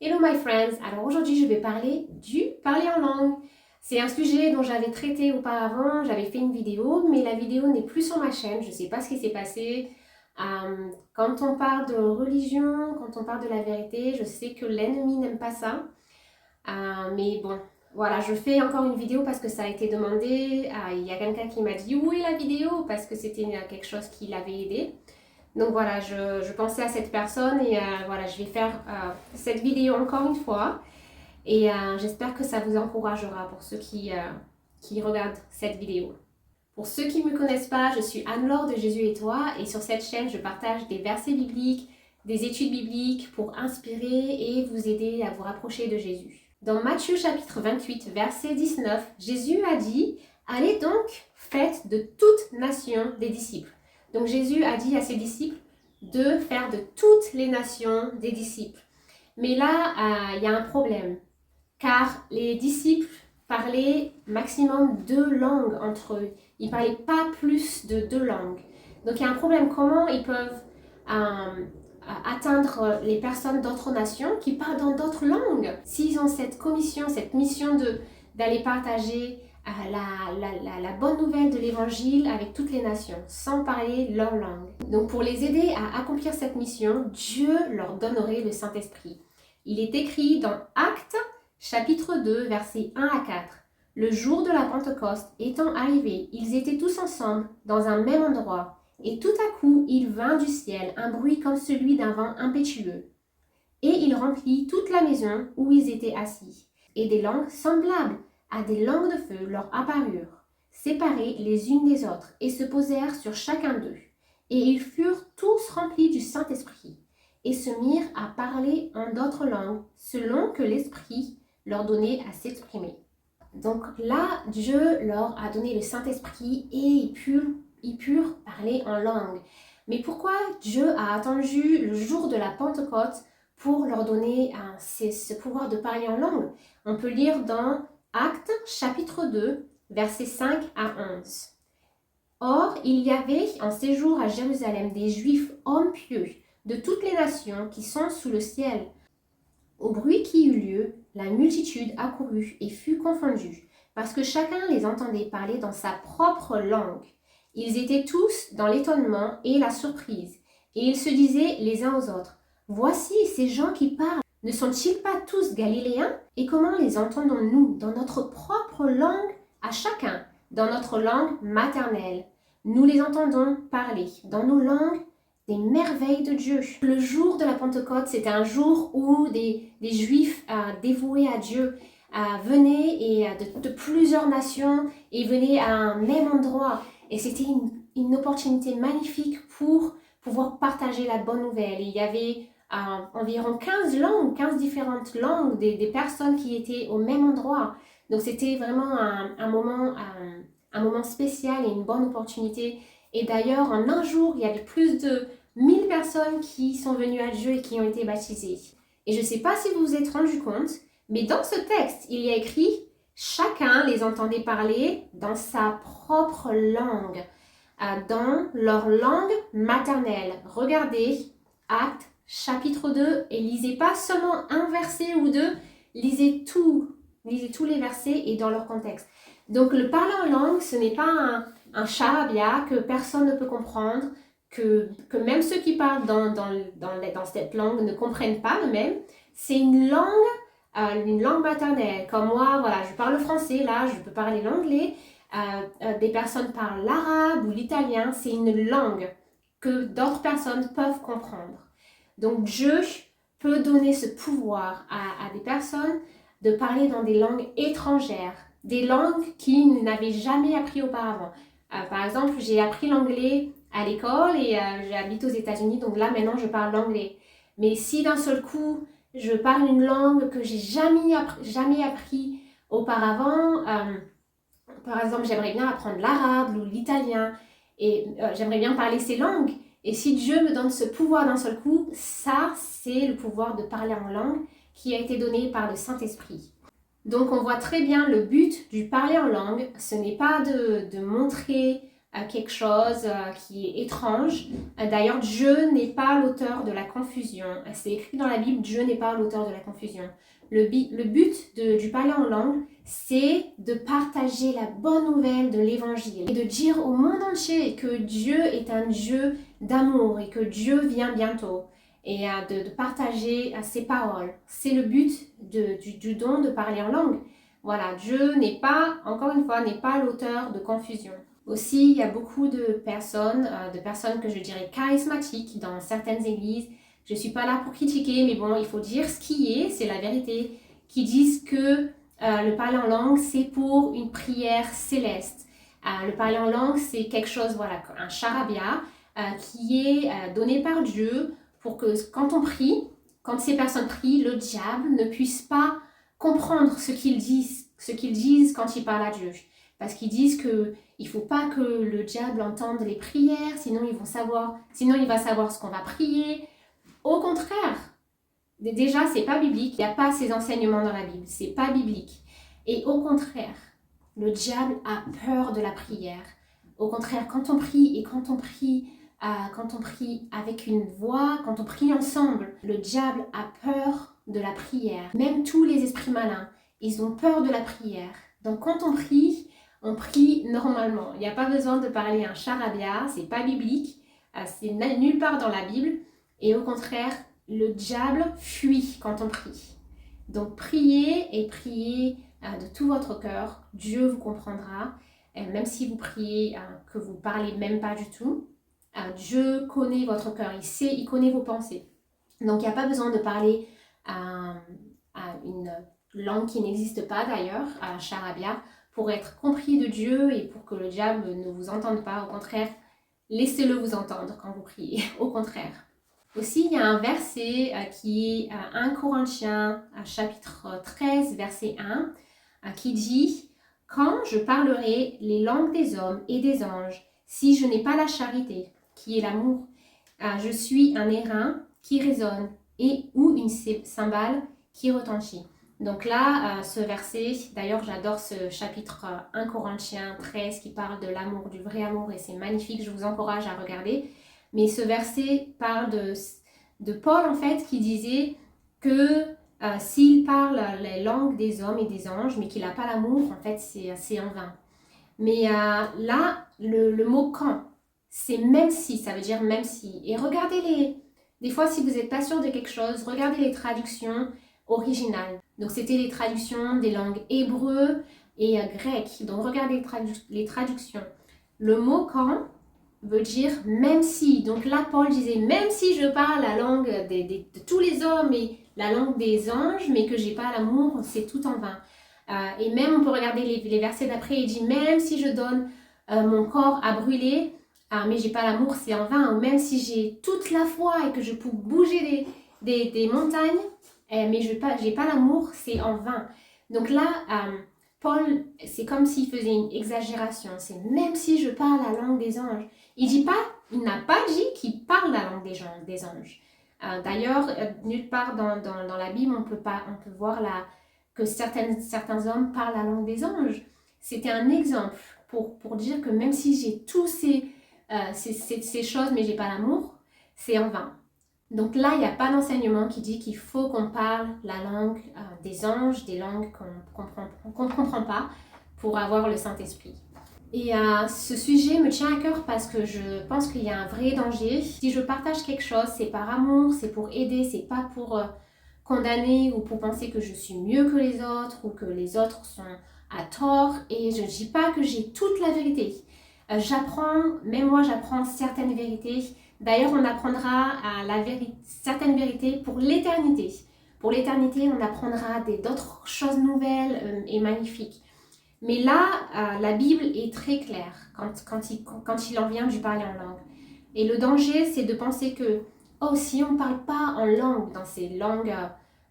Hello my friends, alors aujourd'hui je vais parler du parler en langue. C'est un sujet dont j'avais traité auparavant, j'avais fait une vidéo, mais la vidéo n'est plus sur ma chaîne, je ne sais pas ce qui s'est passé. Quand on parle de religion, quand on parle de la vérité, je sais que l'ennemi n'aime pas ça. Mais bon, voilà, je fais encore une vidéo parce que ça a été demandé. Il y a quelqu'un qui m'a dit où est la vidéo parce que c'était quelque chose qui l'avait aidé. Donc voilà, je pensais à cette personne et voilà, je vais faire cette vidéo encore une fois. Et j'espère que ça vous encouragera pour ceux qui regardent cette vidéo. Pour ceux qui ne me connaissent pas, je suis Anne-Laure de Jésus et toi et sur cette chaîne, je partage des versets bibliques, des études bibliques pour inspirer et vous aider à vous rapprocher de Jésus. Dans Matthieu chapitre 28, verset 19, Jésus a dit « Allez donc, faites de toutes nations des disciples ». Donc Jésus a dit à ses disciples de faire de toutes les nations des disciples. Mais là, il y a un problème, car les disciples parlaient maximum 2 langues entre eux. Ils ne parlaient pas plus de 2 langues. Donc il y a un problème, comment ils peuvent atteindre les personnes d'autres nations qui parlent dans d'autres langues s'ils ont cette commission, cette mission d'aller partager la bonne nouvelle de l'évangile avec toutes les nations, sans parler leur langue. Donc pour les aider à accomplir cette mission, Dieu leur donnerait le Saint-Esprit. Il est écrit dans Actes, chapitre 2, versets 1 à 4. Le jour de la Pentecôte étant arrivé, ils étaient tous ensemble dans un même endroit, et tout à coup il vint du ciel un bruit comme celui d'un vent impétueux. Et il remplit toute la maison où ils étaient assis, et des langues semblables à des langues de feu leur apparurent, séparées les unes des autres, et se posèrent sur chacun d'eux. Et ils furent tous remplis du Saint-Esprit, et se mirent à parler en d'autres langues, selon que l'Esprit leur donnait à s'exprimer. Donc là, Dieu leur a donné le Saint-Esprit et ils purent parler en langue. Mais pourquoi Dieu a attendu le jour de la Pentecôte pour leur donner ce pouvoir de parler en langue? On peut lire dans Actes chapitre 2, versets 5 à 11. Or, il y avait en séjour à Jérusalem des Juifs hommes pieux de toutes les nations qui sont sous le ciel. Au bruit qui eut lieu, la multitude accourut et fut confondue, parce que chacun les entendait parler dans sa propre langue. Ils étaient tous dans l'étonnement et la surprise, et ils se disaient les uns aux autres, « Voici ces gens qui parlent, ne sont-ils pas tous galiléens? Et comment les entendons-nous dans notre propre langue à chacun, dans notre langue maternelle? Nous les entendons parler dans nos langues des merveilles de Dieu. » Le jour de la Pentecôte, c'était un jour où des Juifs dévoués à Dieu venaient de plusieurs nations et venaient à un même endroit. Et c'était une opportunité magnifique pour pouvoir partager la bonne nouvelle. Et il y avait environ 15 langues, 15 différentes langues des personnes qui étaient au même endroit. Donc c'était vraiment un moment spécial et une bonne opportunité. Et d'ailleurs, en un jour, il y avait plus de 1000 personnes qui sont venues à Dieu et qui ont été baptisées. Et je ne sais pas si vous vous êtes rendu compte, mais dans ce texte, il y a écrit « Chacun les entendait parler dans sa propre langue, dans leur langue maternelle. » Regardez, Actes, chapitre 2, et lisez pas seulement un verset ou deux, lisez tous les versets et dans leur contexte. Donc le parler en langue, ce n'est pas un charabia que personne ne peut comprendre, que même ceux qui parlent dans cette langue ne comprennent pas eux-mêmes. C'est une langue maternelle. Comme moi, voilà, je parle le français, là, je peux parler l'anglais. Des personnes parlent l'arabe ou l'italien. C'est une langue que d'autres personnes peuvent comprendre. Donc Dieu peut donner ce pouvoir à des personnes de parler dans des langues étrangères, des langues qu'ils n'avaient jamais appris auparavant. Par exemple, j'ai appris l'anglais à l'école et j'habite aux États-Unis, donc là maintenant je parle l'anglais. Mais si d'un seul coup je parle une langue que j'ai jamais appris auparavant, par exemple j'aimerais bien apprendre l'arabe ou l'italien et j'aimerais bien parler ces langues. Et si Dieu me donne ce pouvoir d'un seul coup, ça c'est le pouvoir de parler en langue qui a été donné par le Saint-Esprit. Donc on voit très bien le but du parler en langue, ce n'est pas de montrer quelque chose qui est étrange. D'ailleurs, Dieu n'est pas l'auteur de la confusion. C'est écrit dans la Bible, Dieu n'est pas l'auteur de la confusion. Le but du parler en langue, c'est de partager la bonne nouvelle de l'évangile et de dire au monde entier que Dieu est un Dieu d'amour et que Dieu vient bientôt et de partager ses paroles. C'est le but du don de parler en langue. Voilà, Dieu n'est pas, encore une fois, n'est pas l'auteur de confusion. Aussi, il y a beaucoup de personnes que je dirais charismatiques dans certaines églises. Je ne suis pas là pour critiquer, mais bon, il faut dire ce qui est, c'est la vérité, qui disent que le parler en langue, c'est pour une prière céleste. Le parler en langue, c'est quelque chose, voilà, un charabia qui est donné par Dieu pour que quand on prie, quand ces personnes prient, le diable ne puisse pas comprendre ce qu'ils disent quand ils parlent à Dieu. Parce qu'ils disent qu'il ne faut pas que le diable entende les prières, sinon il va savoir ce qu'on va prier. Au contraire, déjà, c'est pas biblique, il n'y a pas ces enseignements dans la Bible, c'est pas biblique. Et au contraire, le diable a peur de la prière. Au contraire, quand on prie avec une voix, quand on prie ensemble, le diable a peur de la prière. Même tous les esprits malins, ils ont peur de la prière. Donc quand on prie normalement. Il n'y a pas besoin de parler un charabia, c'est pas biblique, c'est nulle part dans la Bible. Et au contraire, le diable fuit quand on prie. Donc priez de tout votre cœur, Dieu vous comprendra. Même si vous priez que vous parlez même pas du tout, Dieu connaît votre cœur, il connaît vos pensées. Donc il n'y a pas besoin de parler à une langue qui n'existe pas d'ailleurs, à charabia, pour être compris de Dieu et pour que le diable ne vous entende pas. Au contraire, laissez-le vous entendre quand vous priez, au contraire. Aussi, il y a un verset qui est 1 Corinthiens, chapitre 13, verset 1, qui dit « Quand je parlerai les langues des hommes et des anges, si je n'ai pas la charité, qui est l'amour, je suis un airain qui résonne et ou une cymbale qui retentit. » Donc là, ce verset, d'ailleurs j'adore ce chapitre 1 Corinthiens 13 qui parle de l'amour, du vrai amour et c'est magnifique, je vous encourage à regarder. Mais ce verset parle de Paul en fait qui disait que s'il parle les langues des hommes et des anges mais qu'il n'a pas l'amour, en fait c'est en vain. Mais là, le mot quand, c'est même si, ça veut dire même si. Et regardez des fois si vous n'êtes pas sûr de quelque chose, regardez les traductions originales. Donc c'était les traductions des langues hébreu et grec. Donc regardez les traductions. Le mot quand veut dire même si. Donc là Paul disait même si je parle la langue de tous les hommes et la langue des anges, mais que j'ai pas l'amour, c'est tout en vain. Et même on peut regarder les versets d'après, il dit même si je donne mon corps à brûler, mais j'ai pas l'amour, c'est en vain. Ou même si j'ai toute la foi et que je peux bouger des montagnes, mais j'ai pas l'amour, c'est en vain. Donc là, Paul, c'est comme s'il faisait une exagération. C'est même si je parle la langue des anges. Il n'a pas dit qu'il parle la langue des anges. D'ailleurs, nulle part dans la Bible, on peut voir que certains hommes parlent la langue des anges. C'était un exemple pour dire que même si j'ai tous ces choses, mais j'ai pas l'amour, c'est en vain. Donc là, il n'y a pas d'enseignement qui dit qu'il faut qu'on parle la langue des anges, des langues qu'on ne comprend pas pour avoir le Saint-Esprit. Et ce sujet me tient à cœur parce que je pense qu'il y a un vrai danger. Si je partage quelque chose, c'est par amour, c'est pour aider, c'est pas pour condamner ou pour penser que je suis mieux que les autres ou que les autres sont à tort. Et je ne dis pas que j'ai toute la vérité. Même moi j'apprends certaines vérités. D'ailleurs, on apprendra certaines vérités pour l'éternité. Pour l'éternité, on apprendra d'autres choses nouvelles et magnifiques. Mais là, la Bible est très claire quand il en vient du parler en langue. Et le danger, c'est de penser que, si on ne parle pas en langue, dans ces langues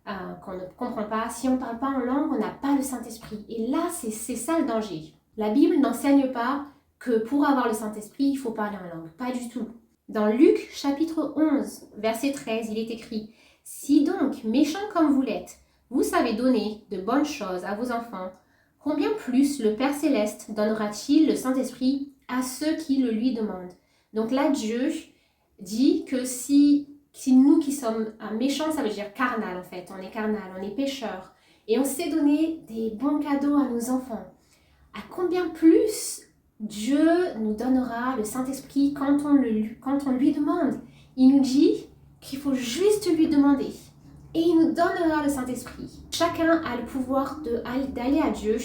qu'on ne comprend pas, si on ne parle pas en langue, on n'a pas le Saint-Esprit. Et là, c'est ça le danger. La Bible n'enseigne pas que pour avoir le Saint-Esprit, il faut parler en langue. Pas du tout. Dans Luc chapitre 11, verset 13, il est écrit « Si donc, méchants comme vous l'êtes, vous savez donner de bonnes choses à vos enfants, combien plus le Père Céleste donnera-t-il le Saint-Esprit à ceux qui le lui demandent. Donc là, Dieu dit que si nous qui sommes méchants, ça veut dire carnal en fait, on est carnal, on est pécheurs, et on sait donner des bons cadeaux à nos enfants, à combien plus Dieu nous donnera le Saint-Esprit quand on lui demande. Il nous dit qu'il faut juste lui demander. Et il nous donnera le Saint-Esprit. Chacun a le pouvoir d'aller à Dieu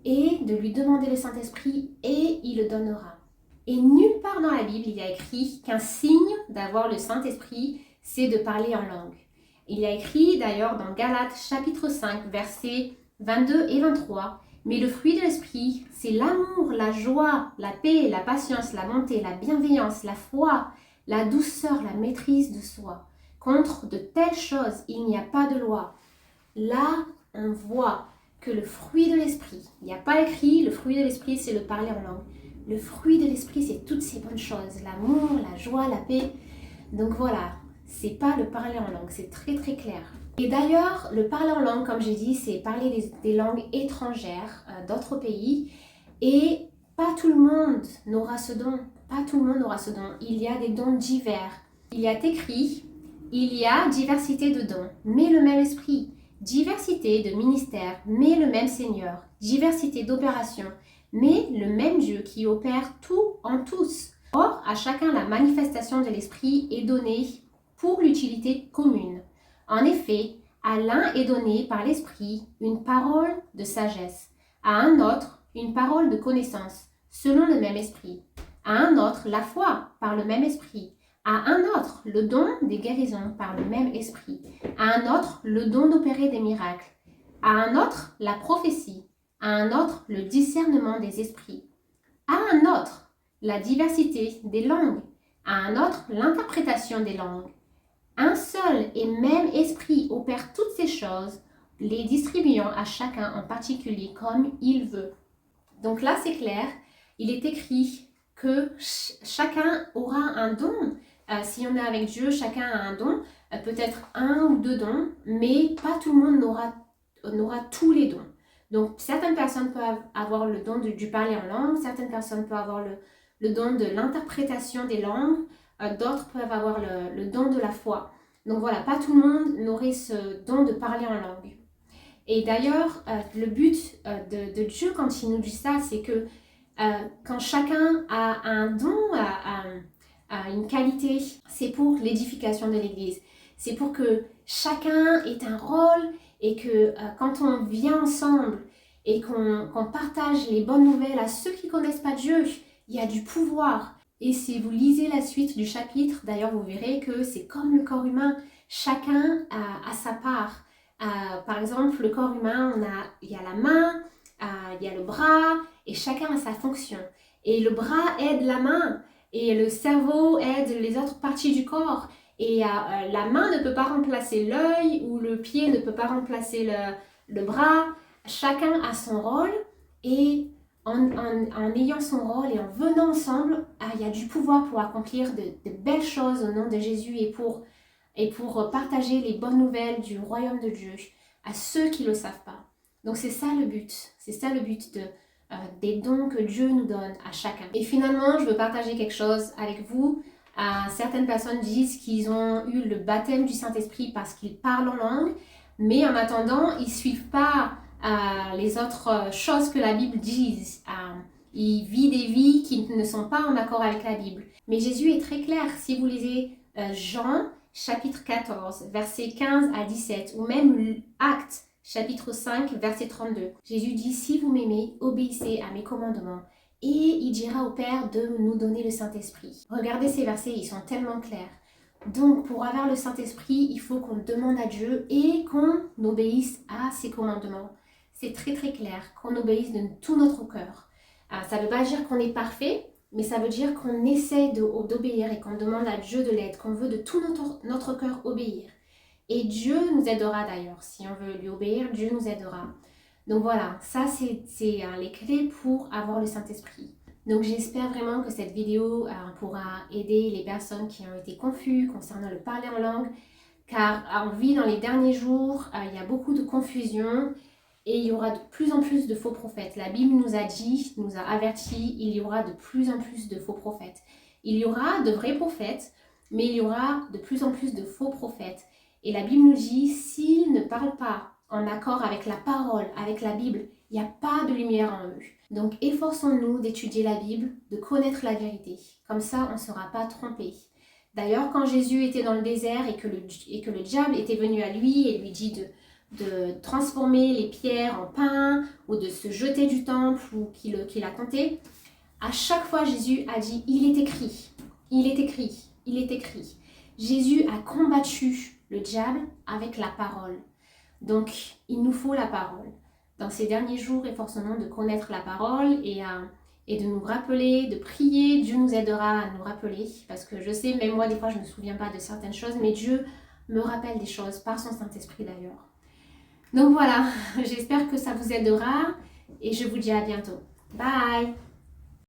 et de lui demander le Saint-Esprit et il le donnera. Et nulle part dans la Bible, il y a écrit qu'un signe d'avoir le Saint-Esprit, c'est de parler en langue. Il y a écrit d'ailleurs dans Galates chapitre 5, versets 22 et 23, « Mais le fruit de l'Esprit, c'est l'amour, la joie, la paix, la patience, la bonté, la bienveillance, la foi, la douceur, la maîtrise de soi. Contre de telles choses, il n'y a pas de loi. » Là, on voit que le fruit de l'Esprit, il n'y a pas écrit, le fruit de l'Esprit, c'est le parler en langue. Le fruit de l'Esprit, c'est toutes ces bonnes choses, l'amour, la joie, la paix. Donc voilà, c'est pas le parler en langue, c'est très très clair. Et d'ailleurs, le parler en langue, comme j'ai dit, c'est parler des langues étrangères d'autres pays. Et pas tout le monde n'aura ce don. Pas tout le monde aura ce don. Il y a des dons divers. Il y a écrit, il y a diversité de dons, mais le même esprit. Diversité de ministères, mais le même Seigneur. Diversité d'opérations, mais le même Dieu qui opère tout en tous. Or, à chacun la manifestation de l'esprit est donnée pour l'utilité commune. En effet, à l'un est donné par l'esprit une parole de sagesse, à un autre une parole de connaissance, selon le même esprit, à un autre la foi par le même esprit, à un autre le don des guérisons par le même esprit, à un autre le don d'opérer des miracles, à un autre la prophétie, à un autre le discernement des esprits, à un autre la diversité des langues, à un autre l'interprétation des langues. Un seul et même esprit opère toutes ces choses, les distribuant à chacun en particulier comme il veut. Donc là, c'est clair, il est écrit que chacun aura un don. Si on est avec Dieu, chacun a un don, peut-être un ou deux dons, mais pas tout le monde n'aura tous les dons. Donc, certaines personnes peuvent avoir le don du parler en langue, certaines personnes peuvent avoir le don de l'interprétation des langues, d'autres peuvent avoir le don de la foi. Donc voilà, pas tout le monde n'aurait ce don de parler en langue. Et d'ailleurs, le but de Dieu quand il nous dit ça, c'est que quand chacun a un don, a une qualité, c'est pour l'édification de l'Église. C'est pour que chacun ait un rôle et que quand on vient ensemble et qu'on partage les bonnes nouvelles à ceux qui ne connaissent pas Dieu, il y a du pouvoir. Et si vous lisez la suite du chapitre, d'ailleurs vous verrez que c'est comme le corps humain, chacun a sa part. Par exemple, le corps humain, il y a la main, il y a le bras, et chacun a sa fonction. Et le bras aide la main, et le cerveau aide les autres parties du corps. Et la main ne peut pas remplacer l'œil, ou le pied ne peut pas remplacer le bras. Chacun a son rôle, et en ayant son rôle et en venant ensemble, il y a du pouvoir pour accomplir de belles choses au nom de Jésus et pour partager les bonnes nouvelles du royaume de Dieu à ceux qui ne le savent pas. Donc c'est ça le but. C'est ça le but des dons que Dieu nous donne à chacun. Et finalement, je veux partager quelque chose avec vous. Certaines personnes disent qu'ils ont eu le baptême du Saint-Esprit parce qu'ils parlent en langue, mais en attendant, ils ne suivent pas les autres choses que la Bible dit. Ils vivent des vies qui ne sont pas en accord avec la Bible. Mais Jésus est très clair. Si vous lisez Jean, chapitre 14, versets 15 à 17, ou même Actes, chapitre 5, verset 32. Jésus dit, si vous m'aimez, obéissez à mes commandements. Et il dira au Père de nous donner le Saint-Esprit. Regardez ces versets, ils sont tellement clairs. Donc, pour avoir le Saint-Esprit, il faut qu'on demande à Dieu et qu'on obéisse à ses commandements. C'est très très clair, qu'on obéisse de tout notre cœur. Ça ne veut pas dire qu'on est parfait, mais ça veut dire qu'on essaie d'obéir et qu'on demande à Dieu de l'aide, qu'on veut de tout notre cœur obéir. Et Dieu nous aidera d'ailleurs. Si on veut lui obéir, Dieu nous aidera. Donc voilà, ça c'est les clés pour avoir le Saint-Esprit. Donc j'espère vraiment que cette vidéo pourra aider les personnes qui ont été confuses concernant le parler en langue, car on vit dans les derniers jours, il y a beaucoup de confusion et il y aura de plus en plus de faux prophètes. La Bible nous a dit, nous a averti, il y aura de plus en plus de faux prophètes. Il y aura de vrais prophètes, mais il y aura de plus en plus de faux prophètes. Et la Bible nous dit, s'ils ne parlent pas en accord avec la parole, avec la Bible, il n'y a pas de lumière en eux. Donc efforçons-nous d'étudier la Bible, de connaître la vérité. Comme ça, on ne sera pas trompé. D'ailleurs, quand Jésus était dans le désert et que le diable était venu à lui et lui dit de transformer les pierres en pain ou de se jeter du temple ou qu'il a tenté, à chaque fois Jésus a dit « il est écrit, il est écrit, il est écrit ». Jésus a combattu le diable avec la parole. Donc, il nous faut la parole. Dans ces derniers jours, efforçons-nous de connaître la parole et de nous rappeler, de prier. Dieu nous aidera à nous rappeler, parce que je sais, même moi, des fois, je ne me souviens pas de certaines choses, mais Dieu me rappelle des choses, par son Saint-Esprit d'ailleurs. Donc voilà, j'espère que ça vous aidera et je vous dis à bientôt. Bye!